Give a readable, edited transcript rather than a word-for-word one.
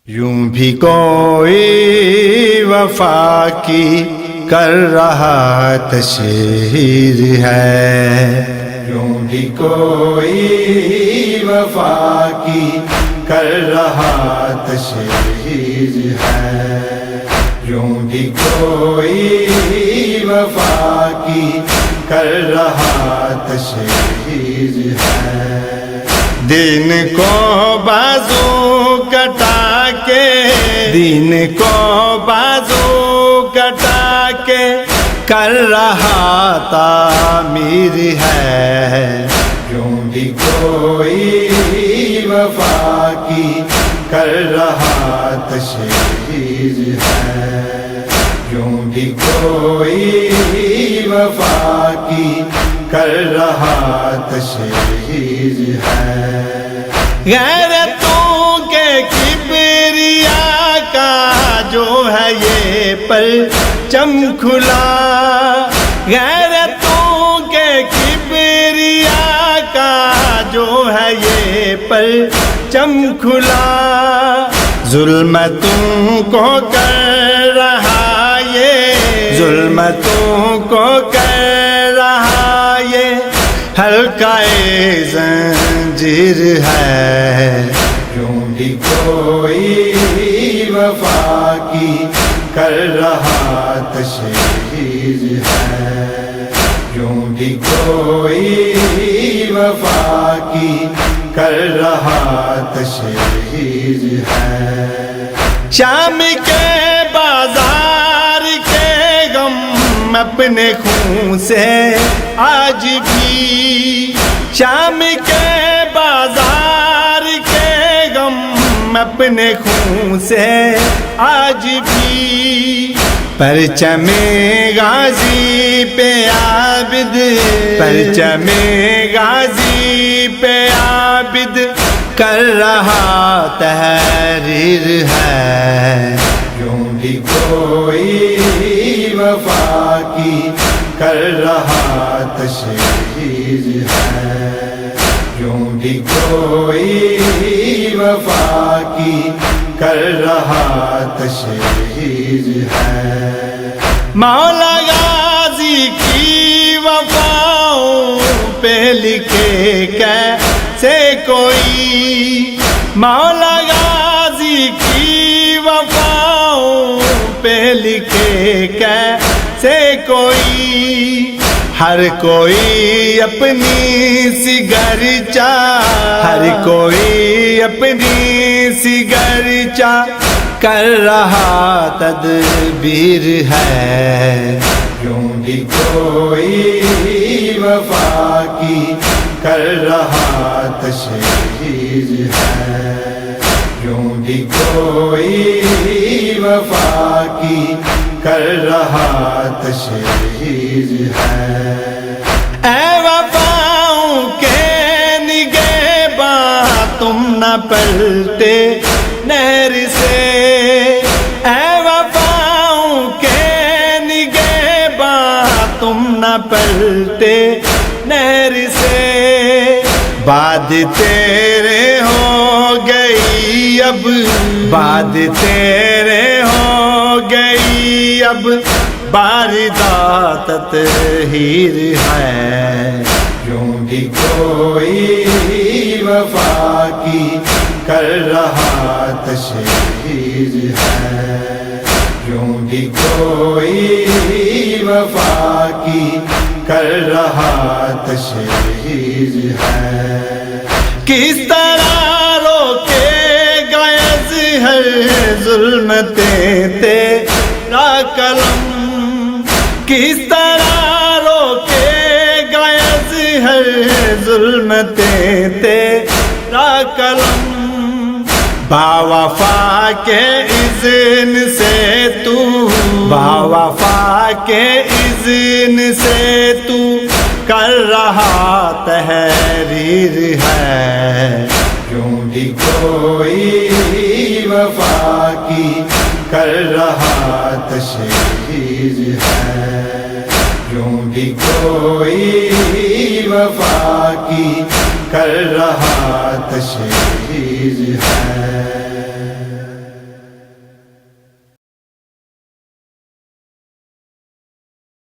یوں بھی کوئی وفا کی کر رہا تشہیر ہے، یوں بھی کوئی وفا کی کر رہا تشہیر ہے، یوں بھی کوئی وفا کی کر رہا تشہیر ہے۔ دین کو بازو کٹا کے، دین کو بازو کٹا کے کر رہا تعمیر ہے، یوں بھی کوئی وفا کی کر رہا تشہیر ہے، یوں بھی کوئی وفا کی کر رہا تشہیر ہے۔ غیرتوں کے کبریا کا جو ہے یہ پرچم کھلا، غیرتوں کے کبریا کا جو ہے یہ پرچم کھلا، ظلمتوں کو کر رہا یہ، ظلمتوں کو کر رہا یہ حلقہ زنجیر ہے، یوں بھی کوئی وفا کی کر رہا تشہیر ہے، یوں بھی کوئی وفا کی کر رہا تشہیر ہے۔ شام کے بازار کے غم اپنے خون سے آج بھی، شام کے بازار کے غم اپنے خون سے آج بھی، پرچم غازی پہ عابد، پرچم غازی پہ عابد کر رہا تحریر ہے، یوں بھی کوئی وفا کی کر رہا تشہیر ہے، یوں بھی کوئی وفا کی کر رہا تشہیر ہے۔ مولا غازی کی وفاؤں پہ لکھے کیسے کوئی، مولا غازی کی وفاؤں پہ لکھے کیسے کوئی، ہر کوئی اپنی سی گر چاہ، ہر کوئی اپنی سی گر چاہ کر رہا تدبیر ہے، یوں بھی کوئی وفا کی کر رہا تشہیر ہے، یوں بھی کوئی وفا کی کر رہا تشہیر ہے۔ اے وفاؤں کے نگہباں تم نہ پلٹے نہر سے، اے وفاؤں کے نگہباں تم نہ پلٹے نہر سے، بات تیرے ہو گئی اب، بات تیرے ہو گئی اب باردات تطہیر ہے، یوں بھی کوئی وفا کی کر رہا تشہیر ہے، یوں بھی کوئی وفا کی کر رہا تشہیر ہے۔ کس طرح روکے گئے ہر ظلمتیں تیرا قلم، کس طرح روکے گئے ہر ظلمتیں تیرا قلم، باوفا کے اذن سے تو، باوفا کے اذن سے تو کر رہا تحریر ہے، یوں بھی کوئی وفا کی کر رہا تشہیر ہے، یوں بھی کوئی وفا کی کر رہا تشہیر ہے۔